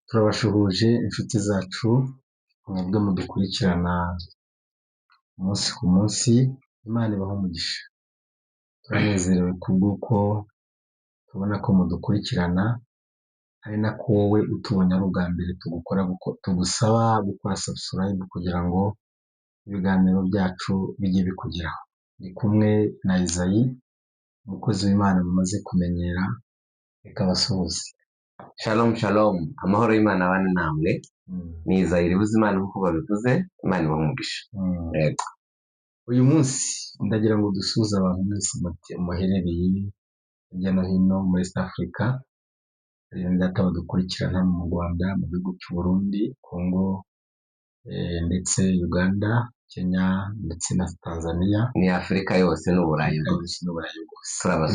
Turabashuhuje inshuti zacu mwebwe mudukurikirana umunsi ku munsi. Imana ibahe umugisha. Turanezerewe kubw'uko tubona ko mudukurikirana, ari nako wowe utubonye ari ubwa mbere tugusaba gukora subscribe kugira ngo ibiganiro byacu bijye bikugeraho. Ndi kumwe na Isayi, umukozi w'Imana mumaze kumenyera. Reka basuhuze. Shalom shalom, amahoro y'Imana abane namwe. Ni Isayi Imana nk'uko babivuze, Imana ibahe umugisha. Yego. Uyu munsi ndagira ngo dusuhuze abantu mwese muherereye hirya no hino muri East Africa. Ndata badukurikirana mu Rwanda, mu gihugu cy'u Burundi, Congo, ndetse Uganda, Kenya ndetse na Tanzania. Ni Afurika yose n'Uburayi bwose.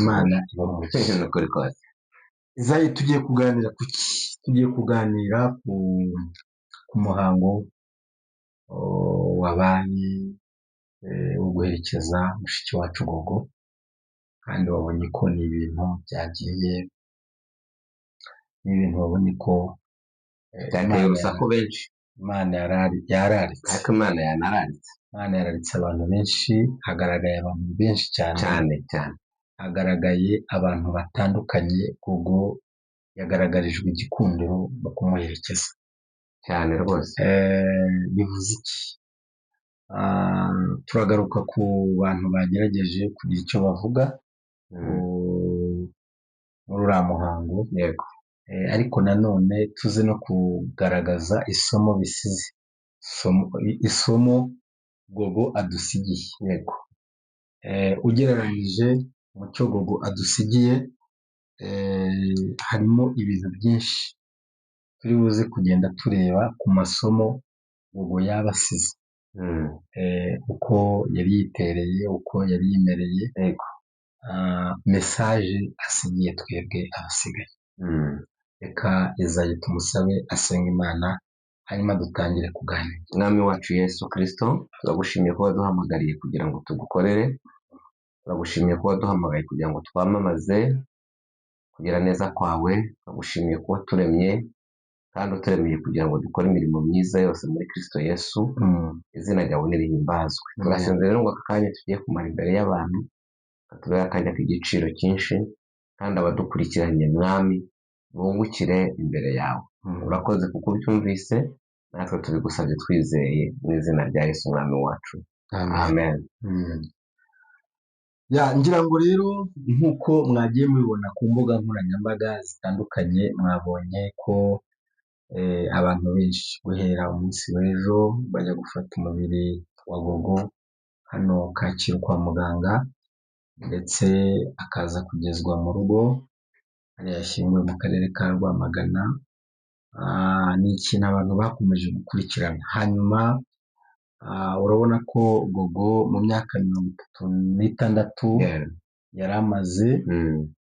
Imana ibahe umugisha. N'ukuri kose. Isayi, tugiye kuganira kuki? Tugiye kuganira ku muhango wabaye wo guherekeza mushiki wacu Gogo, kandi wabonye ko ni ibintu byagiye, ni ibintu wabonye ko Byateye urusaku benshi. Imana yararitse. Ariko Imana yanararitse. Imana yararitse abantu benshi, hagaragaye abantu benshi cyane. Cyane. Hagaragaye abantu batandukanye. Gogo yagaragarijwe igikundiro no kumuherekeza. Cyane rwose. Bivuze iki? Turagaruka ku bantu bagerageje kugira icyo bavuga muri uriya muhango. Yego. Ariko nanone tuze no kugaragaza isomo bisize, isomo Gogo adusigiye. Yego. Ugereranyije mu cyo Gogo adusigiye, harimo ibintu byinshi turi buze kugenda tureba ku masomo Gogo yaba asize. Uko yari yitereye, uko yari yimereye, mesaje asigiye twebwe abasigaye. Reka Isayi tumusabe asenga Imana, hanyuma dutangire kuganira. Mwami wacu Yesu Kristo, turagushimiye ko waduhamagariye kugira ngo tugukorere. Turagushimiye ko waduhamagaye kugira ngo twamamaze kugira neza kwawe. Turagushimiye ko waturemye, kandi uturemeye kugira ngo dukore imirimo myiza yose muri Kristo Yesu. Izina ryawe nirihimbazwe. Turasenze rero ngo aka kanya tugiye kumara imbere y'abantu, katubere akanya k'igiciro cyinshi, kandi abadukurikiranye Mwami bungukire imbere yawe. Urakoze kuko ubyumvise, natwe tubigusabye twizeye mu izina rya Yesu Mwami wacu. Amen. Ngira ngo rero nk'uko mwagiye mubibona ku mbuga nkoranyambaga zitandukanye, mwabonye ko abantu benshi guhera umunsi w'ejo bajya gufata umubiri wa Gogo hano Kacyiru kwa muganga, ndetse akaza kugezwa mu rugo, yashyinguwe mu karere ka Rwamagana. Ni ikintu abantu bakomeje gukurikirana. Hanyuma urabona ko Gogo mu myaka 36 yari amaze,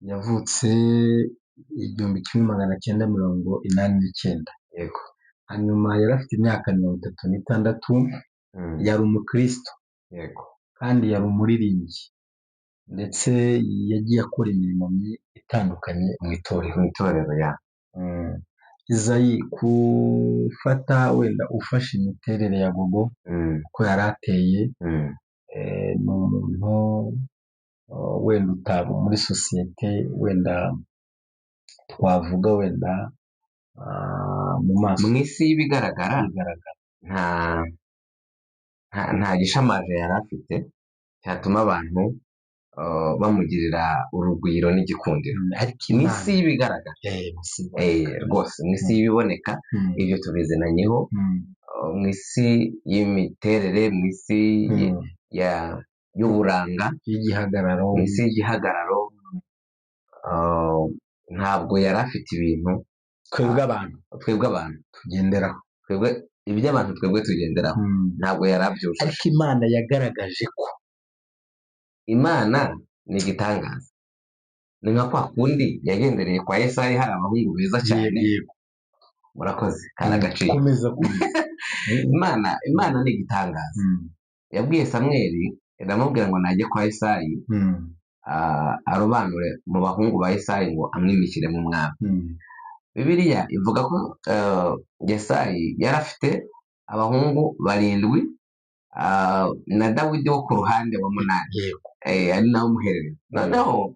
yavutse 1989. Yego. Hanyuma yari afite imyaka 36, yari umukristo. Yego. Kandi yari umuririmbyi, ndetse yagiye akora imirimo itandukanye mu itorero. Isayi, kufata wenda ufashe imiterere ya Gogo uko yari ateye, ni umuntu wenda utaba muri sosiyete, wenda twavuga wenda mu maso, mu isi y'ibigaragara nta gishamaje yari afite cyatuma abantu bamugirira urugwiro n'igikundiro. Ariko imisi y'ibigaragara, rwose mu isi y'ibiboneka, ibyo tubizinanyeho. Mu isi y'imiterere, mu isi y'uburanga, mu isi y'igihagararo, ntabwo yari afite ibintu twebwe abantu tugenderaho. Iby'abantu twebwe tugenderaho ntabwo yari abyujuje. Ariko Imana yagaragaje ko Imana ni igitangaza. Ni nka kwa kundi yagendereye kwa Yesayi, hari abahungu beza cyane. Murakoze, kandi agaciro. Imana ni igitangaza. Yabwiye Samweli, iramubwira ngo najye kwa Yesayi arobanure mu bahungu ba Yesayi ngo amwimikire mu mwami. bibiliya ivuga ko Yesayi yari afite abahungu 7, na Dawidi wo ku ruhande wa munani, yego. ari nawe umuhererezi. Noneho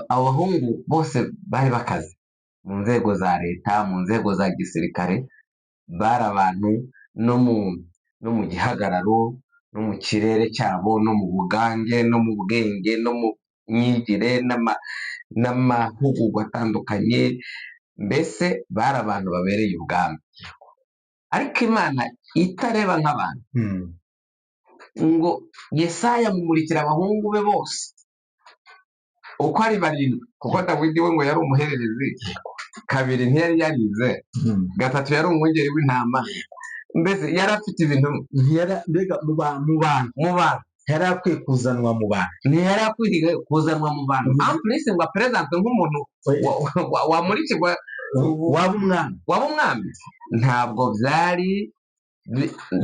abo bahungu bose bari bakaze mu nzego za leta, mu nzego za gisirikare, bari abantu no mu gihagararo, no mu kirere cyabo, no mu bugange, no mu bwenge, no mu myigire n'amahugurwa atandukanye, mbese bari abantu babereye ubwami. Ariko Imana itareba nk'abantu, ngo Yesaya amumurikira abahungu be bose uko ari 7, kuko Dawidi we ngo yari umuhererezi, 2 ntiyari yarize, 3 yari umwungeri w'intama, mbese yari afite ibintu, mbega mu bantu yari akwiye kuzanwa mu bantu, ntiyari akwiye kuzanwa mu bantu, ampulisi ngo aperezante nk'umuntu wamurikirwa waba umwami, ntabwo byari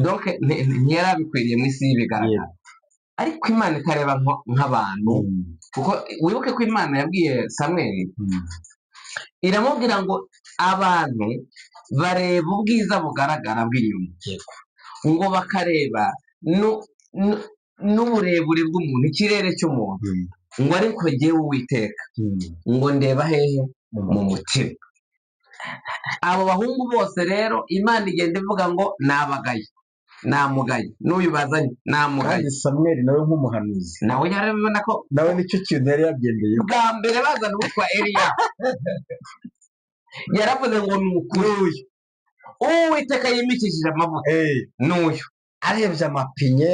donc ntiyari abikwiriye mu isi y'ibigaragara. Ariko Imana itareba nk'abantu, kuko wibuke ko Imana yabwiye Samweli, iramubwira ngo abantu bareba ubwiza bugaragara bw'inyuma, ngo bakareba n'uburebure bw'umuntu, ikirere cy'umuntu, ngo ariko jyewe Uwiteka ngo ndeba hehe? Mu mutima. Abo bahungu bose rero Imana igenda ivuga ngo namugaye, n'uyu bazanye namugaye. Kandi Samweli nawe nk'umuhanuzi, nawe yarabibona ko nawe nicyo kintu yari yagendeye bwa mbere bazana uwitwa Eliya, yaravuze ngo ni ukuri Uwiteka yimikishije amavuta, n'uyu arebye amapinye,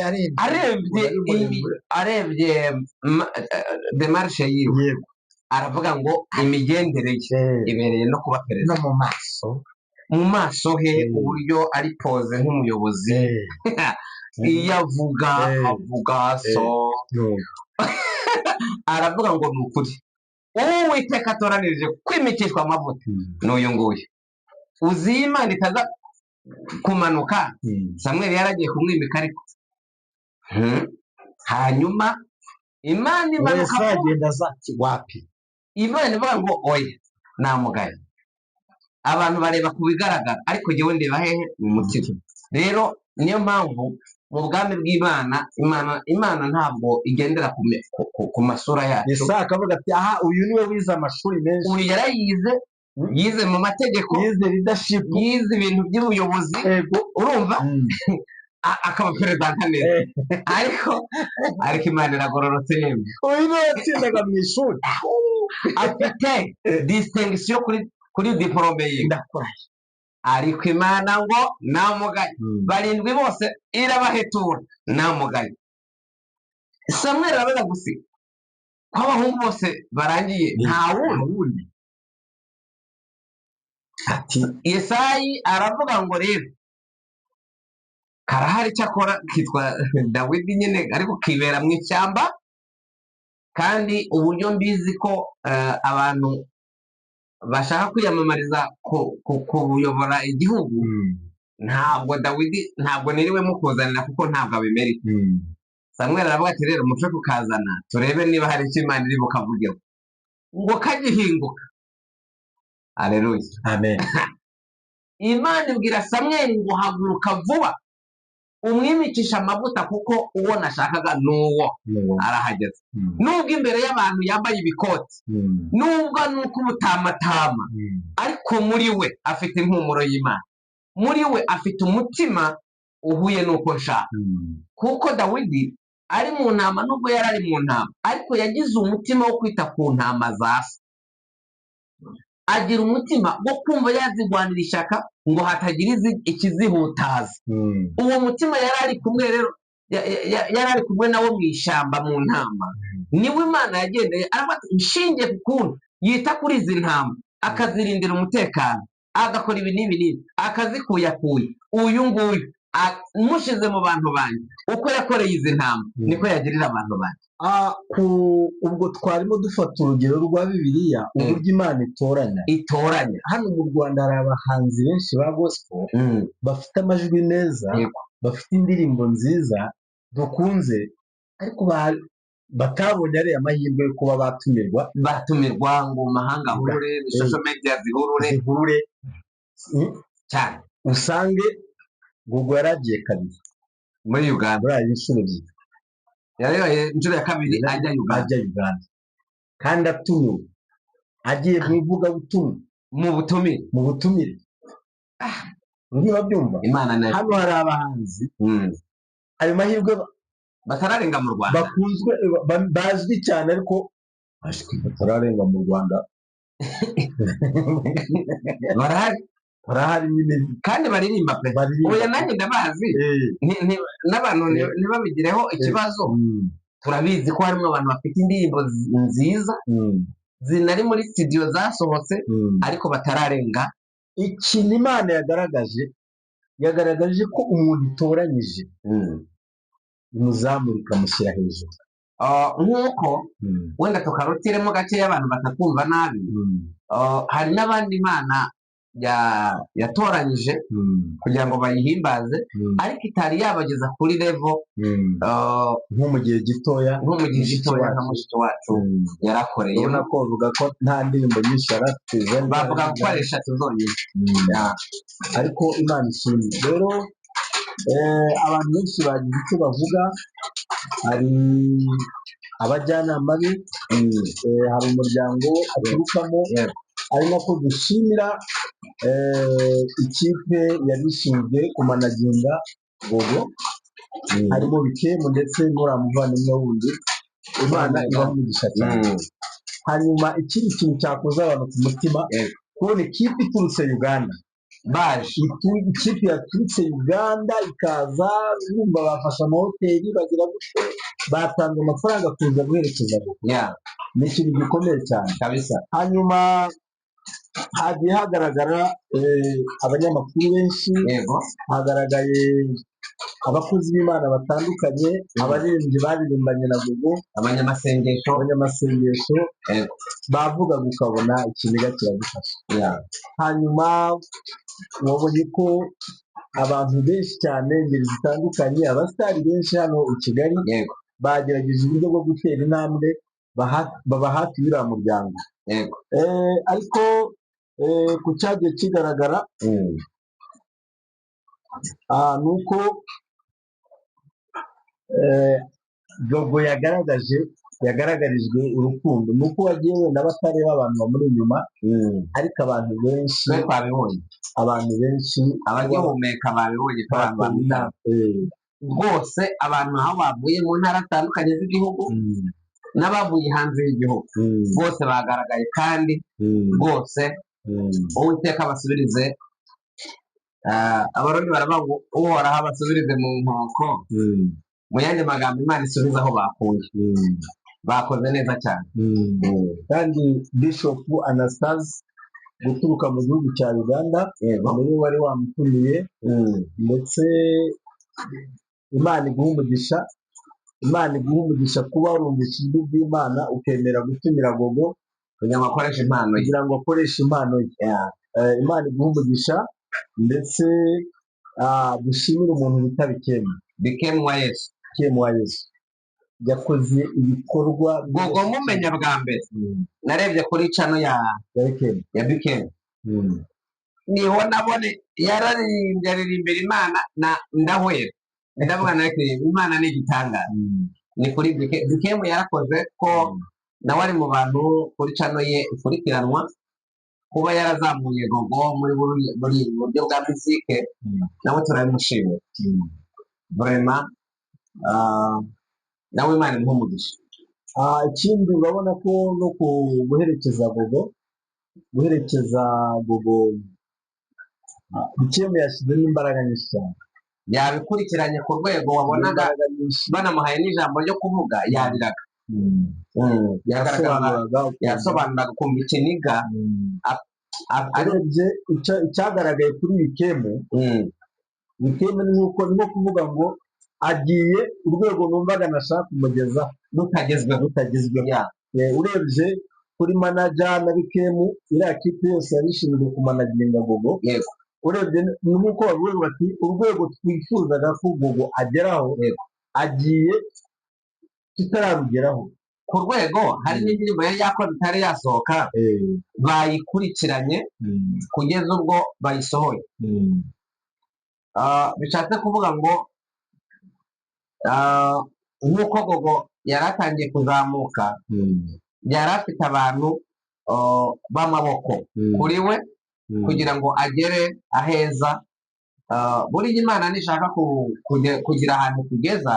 arebye demarishe yiwe, aravuga ngo imigendere ye ibereye no kuba perezida, no mu maso he, uburyo ari poze nk'umuyobozi, iyo avuga so aravuga ngo ni ukuri Uwiteka atoranirije kwimikishwa amavuta n'uyu nguyu. Uzi Imana itaza kumanuka, Samweli yaragiye kumwimika, ariko hanyuma Imana imanuka, agenda azati wapi, Imana ivuga ngo oya namugaye. Abantu bareba ku bigaragara, ariko jyewe ndeba hehe? Mu mutima. Rero niyo mpamvu mu bwami bw'Imana, Imana ntabwo igendera ku masura yacu. Yesaya akavuga ati aha, uyu niwe wize amashuri menshi, uyu yarayize, yize mu mategeko, yize leadership, yize ibintu by'ubuyobozi, urumva, akaba perezida neza, ariko Imana iragororotse yemwe. Uyu niwe yatsindaga mu ishuri, afite distinction kuri diplome ye, ariko Imana ngo namugaye. 7 bose irabahetura, namugaye. Samweli aravuga gusa ko abahungu bose barangiye, nta wundi. Ati Yesayi aravuga ngo rero karahari, cyakora kitwa Dawidi nyine, ariko kibera mu ishyamba. Kandi uburyo mbizi ko abantu bashaka kwiyamamariza kuyobora igihugu, ntabwo Dawidi, ntabwo niriwe mukuzanira, kuko ntabwo abimeri. Samweli aravuga ati rero muce kukazana turebe niba hari icyo Imana iri bukavugeho, ngo kagihinguka. Aleluya, amen. Imana ibwira Samweli ngo haguruka vuba umwimikisha amavuta, kuko uwo nashakaga n'uwo arahageze. Nubwo imbere y'abantu yambaye ibikoti, nubwo nuko ubutamatama, ariko muri we afite impumuro y'Imana, muri we afite umutima uhuye n'uko nshaka. Kuko Dawidi ari mu ntama, nubwo yari ari mu ntama, ariko yagize umutima wo kwita ku ntama za se, agira umutima wo kumva yazigwanira ishyaka ngo hatagira ikizihutaza. Uwo mutima yari ari kumwe rero, yari ari kumwe nawe mu ishyamba mu ntama, niwe Imana yagendeye, nshingiye ku kuntu yita kuri izi ntama, akazirindira umutekano, agakora ibi n'ibi n'ibi, akazikuyakuya. Uyu nguyu mushize mu bantu banjye, uko yakoreye izi ntama niko yagirira abantu banjye. Ubwo twarimo dufata urugero rwa Bibiliya, uburyo Imana itoranya. Hano mu Rwanda hari abahanzi benshi ba gospel, bafite amajwi meza, bafite indirimbo nziza dukunze, ariko batabonye ariya mahirwe yo kuba batumirwa batumirwa ngo mu mahanga ahure, social media zihure zihure, cyane. usange Gogo yaragiye kabiri muri Uganda, muri ayo inshuro ebyiri yabaye inshuro ya kabiri ajya Uganda, kandi atumiwe agiye mu ivugabutumwa, mu butumire. Ntibabyumva, hano hari abahanzi ayo mahirwe batararenga mu Rwanda, bakunzwe bazwi cyane, ariko batararenga mu Rwanda. barahari nyine kandi baririmba pe. Oya nanjye ndabazi, n'abantu ntibabigireho ikibazo. Turabizi ko harimo abantu bafite indirimbo nziza zinari muri studio zasohotse, ariko batararenga. Ikintu Imana yagaragaje ko umuntu itoranyije imuzamura ikamushyira hejuru, nk'uko wenda tukarutiremo gakeya abantu batakumva nabi. Hari n'abandi Imana yatoranyije kugira ngo bayihimbaze, ariko itari yabageza kuri level nko mu gihe gitoya nka mushiki wacu yarakoreye. ubona ko bavuga ko nta ndirimbo nyinshi yarafite, bavuga ko ari 3 zonyine, ariko Imana ishimwe. Rero abantu benshi bagize icyo bavuga, hari abajyanama be, hari umuryango aturukamo, ari nako dushimira ikipe yari ishinzwe kumanaginga Gogo, harimo Bikemu ndetse n'uriya muvandimwe wundi. Imana ibamugisha cyane. Hanyuma ikindi kintu cyakoze abantu ku mutima, kubona ikipe iturutse Uganda, ikipe yaturutse Uganda ikaza, bumva bafashe amahoteli, bagira gutyo, batanze amafaranga kuza guherekeza Gogo. Ni ikintu gikomeye cyane kabisa. Hanyuma hagiye hagaragara abanyamakuru benshi, hagaragaye abakozi b'Imana batandukanye, abaririmbyi baririmbanye na Gogo, abanyamasengesho bavugaga ukabona ikiniga kiragufasha. Hanyuma wabonye ko abantu benshi cyane, ingeri zitandukanye, abasitari benshi hano i Kigali bagerageje uburyo bwo gutera intambwe baba hafi y'uriya muryango. Ariko ku cyagiye kigaragara ni uko Gogo yagaragarijwe urukundo, ni uko wagiye wenda batareba abantu bamuri inyuma, ariko abantu benshi abagihumeka babibonye ko abantu rwose, abantu aho bavuye mu ntara zitandukanye z'igihugu n'abavuye hanze y'igihugu, bose bagaragaye, kandi rwose Uwiteka abasubirize. Abarundi baravuga ngo uhoraho abasubirize mu nkoko, mu yandi magambo Imana isubiza aho bakuye. Bakoze neza cyane. Kandi Bishop Anastase guturuka mu gihugu cya Uganda niwe wari wamutumiye, ndetse Imana iguha umugisha kuba warumvise ijwi ry'Imana ukemera gutumira Gogo kugira ngo akoreshe impano ye. Imana iguha umugisha, ndetse dushimire umuntu bita Bikemu wa Yesu, yakoze ibikorwa. Gogo mumenya bwa mbere narebye kuri channel ya Bikemu, niho nabone yararirimbira Imana ndahwera, ndavuga na Imana ni igitangaza. Ni kuri Bikemu yarakoze ko nawe ari mu bantu kuri channel ye ikurikiranwa, kuba yarazamuye Gogo muri buryo bwa muzike, nawe turabimushimira vraiment. Nawe Imana imuhe umugisha. Ikindi urabona ko no guherekeza Gogo Bikemu yashyizemo imbaraga nyinshi cyane, yabikurikiranye ku rwego wabonaga banamuhaye n'ijambo ryo kuvuga yariraga. Yasobanuraga ukumva ikiniga. Arebye icyagaragaye kuri Bikemu ni nko kuvuga ngo agiye urwego numvaga nashaka kumugeza rutagezweho. Urebye kuri manager na Bikemu, iriya kipe yose yarishinzwe kumanaginga Gogo. Urebye nuko bavuga bati urwego twifuzaga ko Gogo ageraho agiye tutararugeraho. ku rwego hari n'indirimbo yari yakoze itari yasohoka bayikurikiranye kugeza ubwo bayisohoye. Bishatse kuvuga ngo nk'uko Gogo yari atangiye kuzamuka, yari afite abantu b'amaboko kuri we kugira ngo agere aheza. Buriya Imana nishaka kugira ahantu kugeza,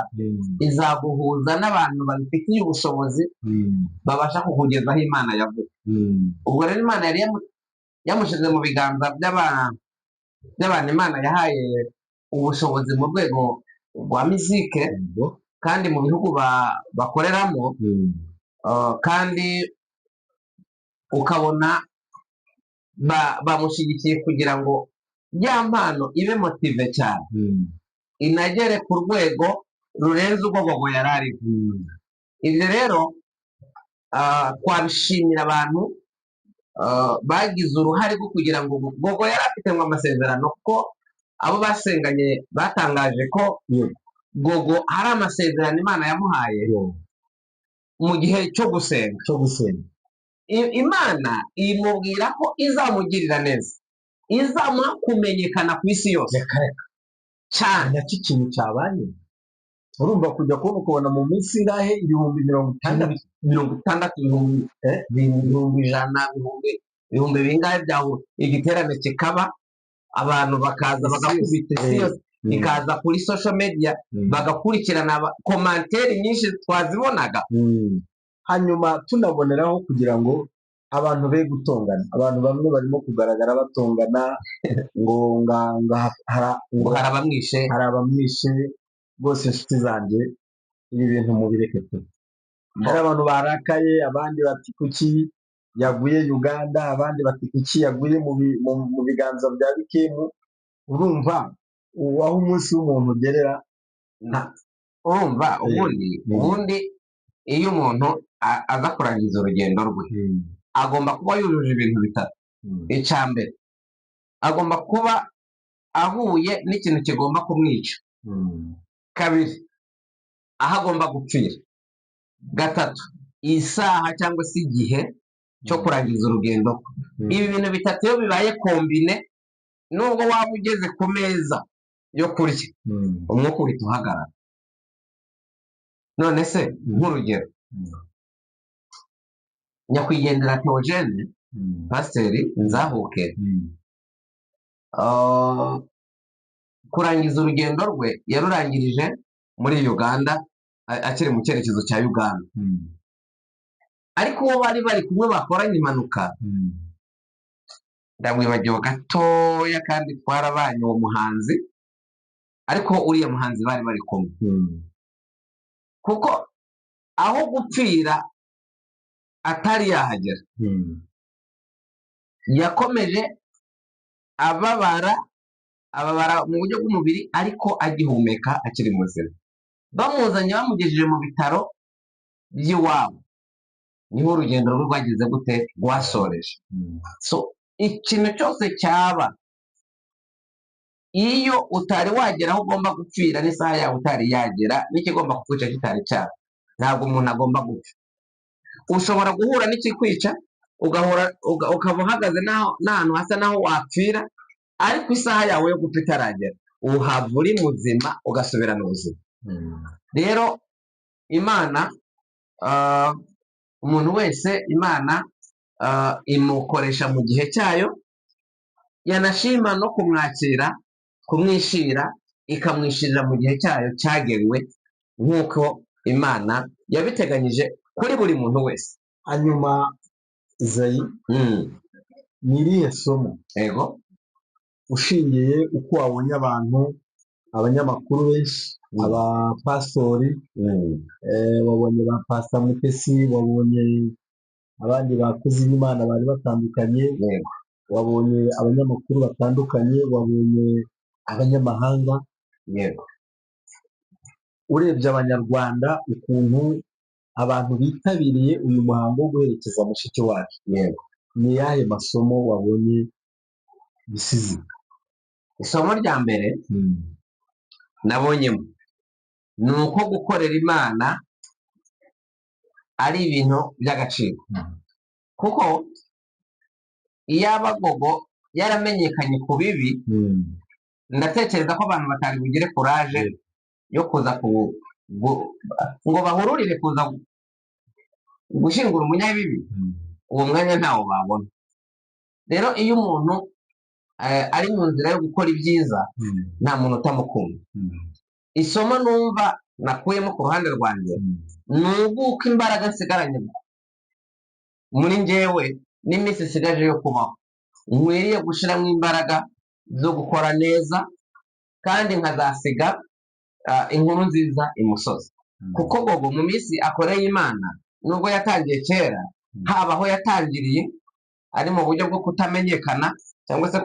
izaguhuza n'abantu babifitiye ubushobozi babasha kukugeza aho Imana yavuze. Ubwo rero Imana yari yamushyize mu biganza by'abantu Imana yahaye ubushobozi mu rwego rwa muzike kandi mu bihugu bakoreramo, kandi ukabona bamushyigikiye kugira ngo ya mpano ibe motive cyane, inagere ku rwego rurenze ubwo Gogo yari ariho. Ibyo rero twabishimira abantu bagize uruhare rwo kugira ngo Gogo yari afite amasezerano, kuko abo basenganye batangaje ko Gogo hari amasezerano Imana yamuhaye mu gihe cyo gusenga. Imana imubwira ko izamugirira neza, izamuha kumenyekana ku isi yose cyane. nacyo ikintu cyabaye, urumva kujya kubona mu minsi ingahe, 60,000, 60,000, ibihumbi 100, ibihumbi bingahe byawe, igiterane kikaba, abantu bakaza bagakubita isi yose, ikaza kuri social media bagakurikirana, komanteri nyinshi twazibonaga. hanyuma tunaboneraho kugira ngo abantu be gutongana. Abantu bamwe barimo kugaragara batongana ngo hari abamwishe. Rwose inshuti zanjye, ibi bintu mubireke pe. Hari abantu barakaye, abandi bati kuki yaguye Uganda, abandi bati kuki yaguye mu biganza bya Bikemu. Urumva aho umunsi w'umuntu ugerera. Urumva ubundi iyo umuntu aza kurangiza urugendo rwe, agomba kuba yujuje ibintu bitatu. Icya mbere, agomba kuba ahuye n'ikintu kigomba kumwica. Kabiri, aho agomba gupfira. Gatatu, isaha cyangwa se igihe cyo kurangiza urugendo rwe. Ibi bintu bitatu iyo bibaye kombine, nubwo waba ugeze ku meza yo kurya, umwuka uhita uhagarara. None se nk'urugero, nyakwigendera Theogene, pasiteri Nzahuke, kurangiza urugendo rwe yarurangirije muri Uganda, akiri mu cyerekezo cya Uganda. Ariko uwo bari kumwe bakoranye impanuka, ndamwibagiwe gatoya, kandi twarabanye uwo muhanzi, ariko uriya muhanzi bari kumwe. Kuko aho gupfira atari yahagera, yakomeje ababara mu buryo bw'umubiri, ariko agihumeka, akiri muzima. Bamuzanye bamugejeje mu bitaro by'iwabo, niho urugendo rwe rwagize gute, rwasoreje. So ikintu cyose cyaba, iyo utari wagera aho ugomba gupfira n'isaha yawe utari yagera, n'ikigomba kukwica kitari cyaba, ntabwo umuntu agomba gupfa. Ushobora guhura n'ikikwica, ukaba uhagaze n'ahantu hasa naho wapfira, ariko isaha yawe yo gupfa itaragera, uhava uri muzima, ugasubirana ubuzima. Rero Imana, umuntu wese Imana imukoresha mu gihe cyayo, yanashima no kumwakira, kumwishira, ikamwishirira mu gihe cyayo cyagenwe, nk'uko Imana yabiteganyije kuri buri muntu wese. Hanyuma Izayi, ni irihe somo ushingiye uko wabonye abanyamakuru benshi, abapastori, wabonye ba Pastor Mutesi, wabonye abandi bakozi b'Imana bari batandukanye, wabonye abanyamakuru batandukanye, wabonye abanyamahanga, urebye Abanyarwanda ukuntu abantu bitabiriye uyu muhango wo guherekeza mushiki wacu, ni yahe masomo wabonye bisize? Isomo rya mbere nabonyemo ni uko gukorera Imana ari ibintu by'agaciro, kuko iyaba Gogo yaramenyekanye ku bibi, ndatekereza ko abantu batari bugire kuraje yo kuza ngo bahururire kuza gushyingura umunyabibi, uwo mwanya ntawo babona. Rero iyo umuntu ari mu nzira yo gukora ibyiza, nta muntu utamukunda. Isomo numva nakuyemo ku ruhande rwanjye ni uko imbaraga nsigaranye muri njyewe n'iminsi isigaje yo kubaho, nkwiriye gushyiramo imbaraga zo gukora neza, kandi nkazasiga inkuru nziza imusozi. Kuko Gogo mu minsi akoreye Imana, nubwo yatangiye kera, haba aho yatangiriye ari mu buryo bwo kutamenyekana cyangwa se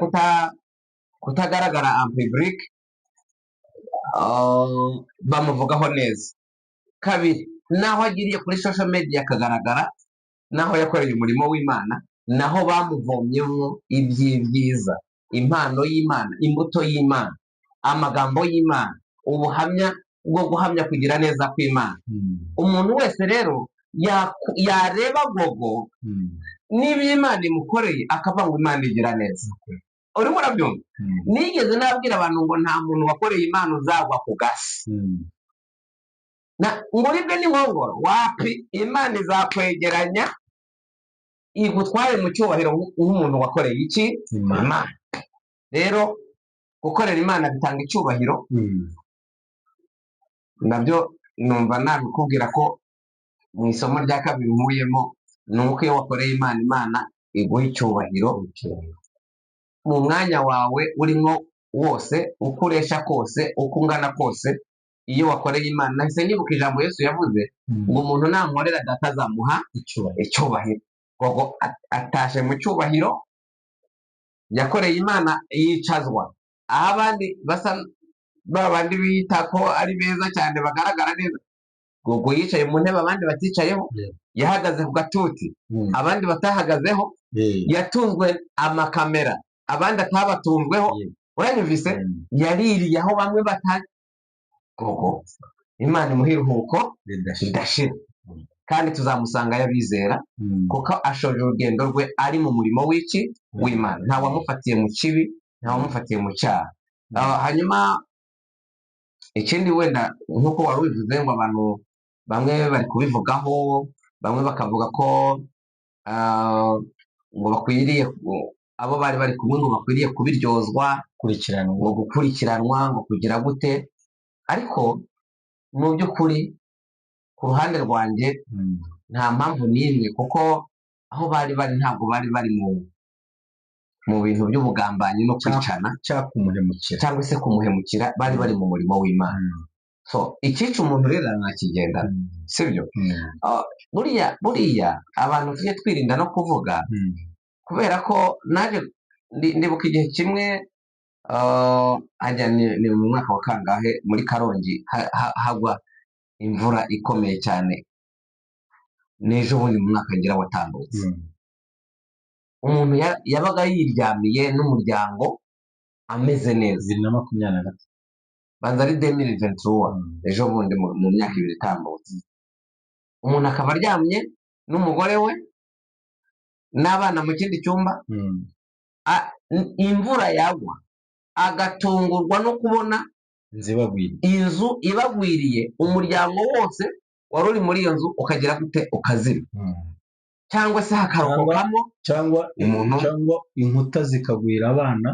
kutagaragara en public, bamuvugaho neza. Kabiri, naho agiriye kuri social media akagaragara, naho yakoreye umurimo w'Imana, naho bamuvomyemo iby'ibyiza, impano y'Imana, imbuto y'Imana, amagambo y'Imana, ubuhamya bwo guhamya kugira neza kw'Imana. Umuntu wese rero yareba Gogo n'ibyo Imana imukoreye akavuga ngo Imana igira neza. Urimo urabyumva? Nigeze nabwira abantu ngo nta muntu wakoreye Imana uzagwa ku gasi. Ngo uribwe n'inkongoro, wapi, Imana izakwegeranya igutware mu cyubahiro nk'umuntu wakoreye iki? Imana. Rero gukorera Imana bitanga icyubahiro, nabyo numva nabikubwira ko mu isomo rya kabiri nkuyemo ni uko iyo wakoreye Imana, Imana iguha icyubahiro mu mwanya wawe urimo wose, uko uresha kose, uko ungana kose. Iyo wakoreye Imana, nahise nibuka ijambo Yesu yavuze ngo umuntu nankorera data azamuha icyubahiro. Gogo atashe mu cyubahiro, yakoreye Imana yicazwa aho abandi basa babandi bita ko ari beza cyane bagaragara neza. Gogo yicaye mu ntebe abandi baticayeho, yahagaze ku gatuti abandi batahagazeho, yatunzwe amakamera abandi atabatunzweho. Uranyumvise? Yaririye aho bamwe batari. Gogo Imana imuha iruhuko ridashira, kandi tuzamusanga y'abizera, kuko ashoje urugendo rwe ari mu murimo w'iki? W'Imana. Nta wamufatiye mu kibi, nta wamufatiye mu cyaha. Hanyuma ikindi wenda nk'uko wari ubivuze, ngo abantu bamwe bari kubivugaho, bamwe bakavuga ko ngo bakwiriye, abo bari bari kumwe ngo bakwiriye kubiryozwa, ngo gukurikiranwa, ngo kugira gute. Ariko mu by'ukuri ku ruhande rwanjye nta mpamvu n'imwe, kuko aho bari bari ntabwo bari bari mu bintu by'ubugambanyi no kwicana cyangwa se kumuhemukira, bari bari mu murimo w'Imana. So icyica umuntu rero ntakigendana, sibyo? Buriya abantu tujye twirinda no kuvuga, kubera ko naje ndibuka igihe kimwe, ni mu mwaka wa kangahe, muri Karongi hagwa imvura ikomeye cyane, n'ejo bundi mu mwaka ngira watambutse. Umuntu yabaga yiryamiye n'umuryango ameze neza. 2023 banza ari 2023, ejo bundi mu myaka 2 itambutse. Umuntu akaba aryamye n'umugore we n'abana mu kindi cyumba, imvura yagwa, agatungurwa no kubona inzu ibagwiriye, umuryango wose wari uri muri iyo nzu ukagira gute? Ukazima. Cyangwa se hakarokokamo cyangwa inkuta zikagwira abana,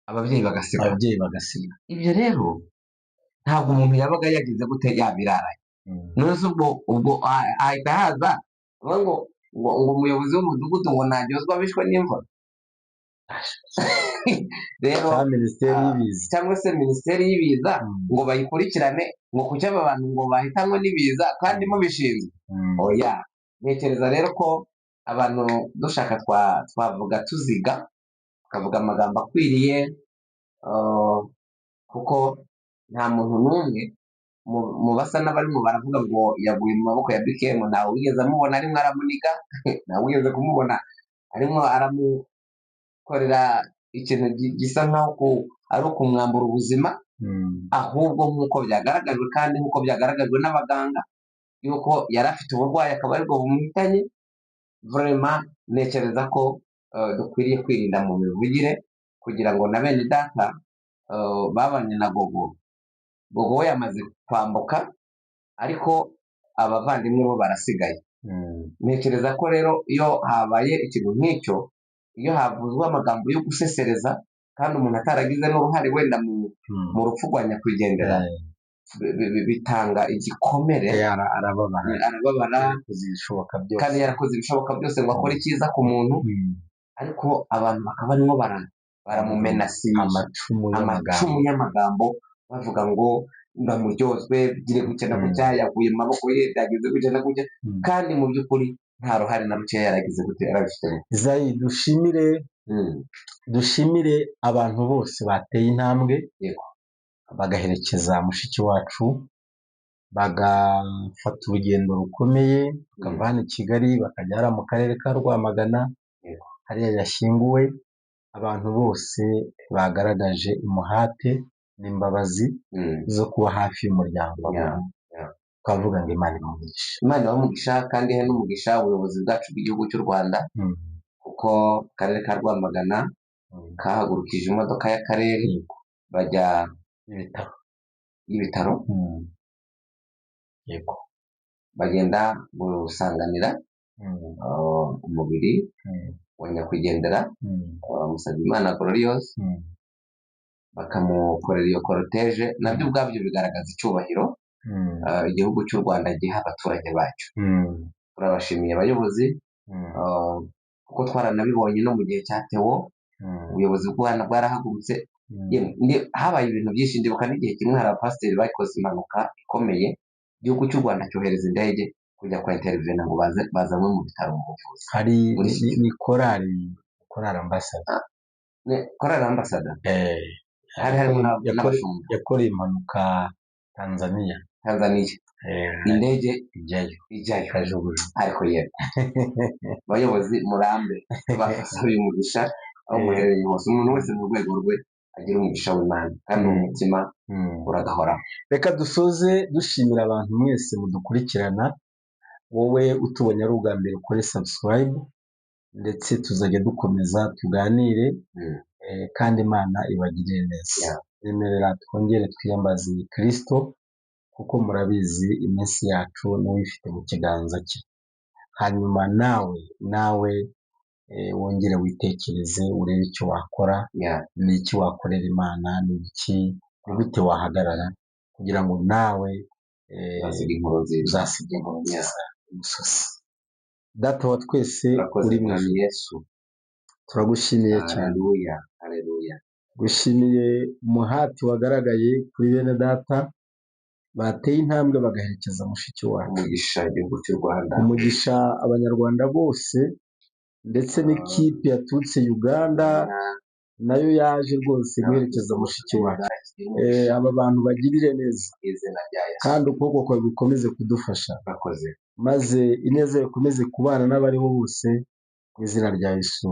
ababyeyi bagasiga. Ibyo rero ntabwo umuntu yabaga yagize gute? Yabiraraye. Nose ubwo ahita haza ngo umuyobozi w'umudugudu ngo ntaryozwa bishwe n'imvura. Rero cyangwa se minisiteri y'ibiza ngo bayikurikirane, ngo kuki aba bantu ngo bahitanwe n'ibiza kandi mubishinzwe. Oya, ntekereza rero ko abantu dushaka twavuga tuziga, tukavuga amagambo akwiriye, kuko nta muntu n'umwe mu basa n'abarimo baravuga ngo yaguye mu maboko ya BKM, ntawe wigeze amubona arimo aramuniga, ntawe wigeze kumubona arimo aramukorera ikintu gisa nkaho ari ukumwambura ubuzima, ahubwo nk'uko byagaragajwe kandi nk'uko byagaragajwe n'abaganga, yuko yari afite uburwayi akaba aribwo bumuhitanye, vraiment ntekereza ko dukwiriye kwirinda mu mivugire kugira ngo na bene data babanye na gogo we yamaze kwambuka ariko abavandimwe bo barasigaye. Ntekereza ko rero iyo habaye ikintu nk'icyo, iyo havuzwe amagambo yo gusesereza kandi umuntu ataragize n'uruhare wenda mu rupfu rwa nyakwigendera, bitanga igikomere, arababara kandi yarakoze ibishoboka byose ngo akore icyiza ku muntu, ariko abantu bakaba barimo baramumenasira amacumu y'amagambo bavuga ngo ndamuryozwe bigire gutya na gutya, yaguye mu maboko ye, byagize gutya na gutya, kandi mu by'ukuri nta ruhare na rukeya yaragize gutya yarabifitemo. Izayi, dushimire abantu bose bateye intambwe bagaherekeza mushiki wacu, bagafata urugendo rukomeye bakava hano i Kigali bakajya hariya mu karere ka Rwamagana hariya yashyinguwe. Abantu bose bagaragaje umuhate n'imbabazi zo kuba hafi y'umuryango w'abantu, twavuga ngo Imana ibamugisha kandi ihe n'umugisha ubuyobozi bwacu bw'igihugu cy'u Rwanda, kuko akarere ka Rwamagana kahagurukije imodoka y'akarere bajya ibitaro, bagenda gusanganira umubiri wa nyakwigendera Musabyimana Gloriose, bakamukorera iyo koroteje. Nabyo ubwabyo bigaragaza icyubahiro igihugu cy'u Rwanda giha abaturage bacyo. Turabashimiye abayobozi kuko twaranabibonye no mu gihe cya Theo, ubuyobozi bw'u Rwanda bwarahagurutse, habaye ibintu byinshi. Ndibuka n'igihe kimwe hari abapasiteri bakoze impanuka ikomeye, igihugu cy'u Rwanda cyohereza indege kujya kwa intervene ngo bazanwe mu bitaro mu buvuzi. Hari ni korali ambasada hari harimo n'abashumba yakoreye impanuka Tanzania, indege ijyayo kajugujugu. ariko yewe abayobozi murambe, tubasabye umugisha aho muherereye hose, umuntu wese mu rwego rwe agira umugisha w'Imana kandi umutima uragahoraho. Reka dusoze dushimira abantu mwese mudukurikirana. Wowe utubonye ari ubwa mbere ukore subscribe, ndetse tuzajya dukomeza tuganire, kandi Imana ibagirire neza. Remerera twongere twiyambaze Kristo, kuko murabizi iminsi yacu niwe ifite mu kiganza cye. Hanyuma nawe wongere witekereze, urebe icyo wakora, ni iki wakorera Imana, ni gute wahagarara kugira ngo nawe uzasige inkuru nziza umusozi. Data wa twese uri mu Yesu, turagushimiye cyane, gushimiye umuhati wagaragaye kuri bene data bateye intambwe bagaherekeza mushiki wacu. Umugisha igihugu cy'u Rwanda, umugisha abanyarwanda bose, ndetse n'ikipe yaturutse Uganda nayo yaje rwose guherekeza mushiki wacu. Aba bantu bagirire neza, kandi ukuboko kwawe gukomeze kudufasha, maze ineza ikomeze kubana n'abariho bose, mu izina rya Yesu.